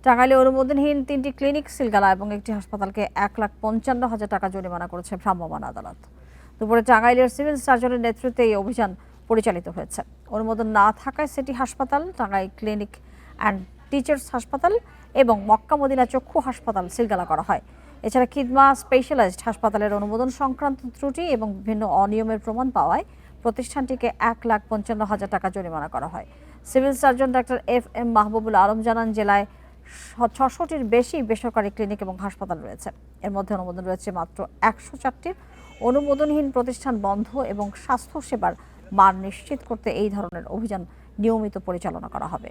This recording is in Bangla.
টাঙ্গাইলে অনুমোদনহীন 3টি ক্লিনিক সিলগালা এবং একটি হাসপাতালকে 1,55,000 টাকা জরিমানা করেছে ভ্রাম্যমাণ আদালত। দুপুরে টাঙ্গাইলের সিভিল সার্জনের নেতৃত্বে এই অভিযান পরিচালিত হয়েছে। অনুমোদন না থাকায় সিটি হাসপাতাল, টাঙ্গাইল ক্লিনিক অ্যান্ড টিচার্স হাসপাতাল এবং মক্কা মদিনা চক্ষু হাসপাতাল সিলগালা করা হয়। এছাড়া খিদমা স্পেশালাইজড হাসপাতালের অনুমোদন সংক্রান্ত ত্রুটি এবং বিভিন্ন অনিয়মের প্রমাণ পাওয়ায় প্রতিষ্ঠানটিকে 1,55,000 টাকা জরিমানা করা হয়। Civil surgeon doctor FM Mahbubul Alam জানান, জেলায় 600টির বেশি বেসরকারি ক্লিনিক এবং হাসপাতাল রয়েছে। এর মধ্যে অনুমোদন রয়েছে মাত্র 104টির। অনুমোদনহীন প্রতিষ্ঠান বন্ধ এবং স্বাস্থ্যসেবার মান নিশ্চিত করতে এই ধরনের অভিযান নিয়মিত পরিচালনা করা হবে।